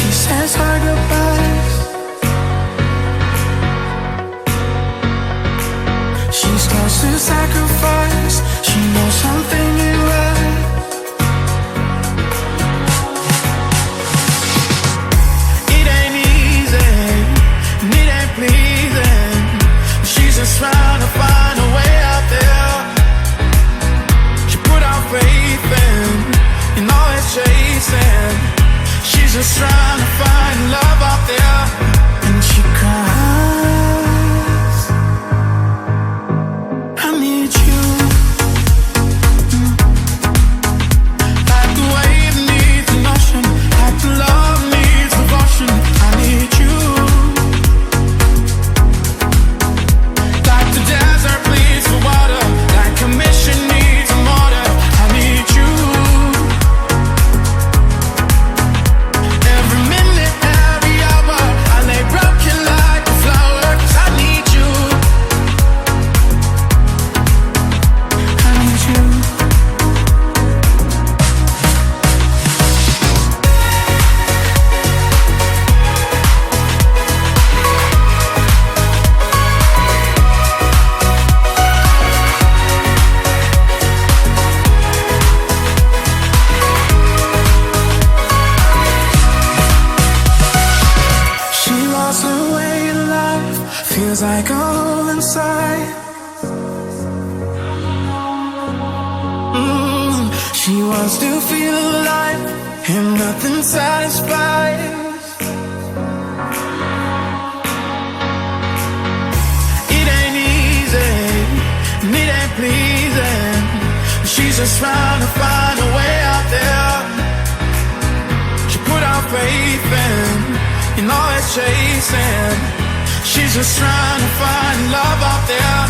She says her goodbyes. She starts to sacrifice. She knows something ain't right. It ain't easy, and it ain't pleasing. She's just trying to find a way out there. She put out faith in all it's chasing. She's just trying to find love out there. And she cries, I need you. Like the wave needs an ocean, like the love needs devotion. I need you. Like the desert pleads for water, like a mission needs a mortar. I need you. Every minute, every hour, I lay broken like a flower. 'Cause I need you. I need you. She lost her way in life, feels like a hole inside. She wants to feel alive, and nothing satisfies. It ain't easy, and it ain't pleasing. She's just trying to find a way out there. She put out faith in all it's chasing. She's just trying to find love out there.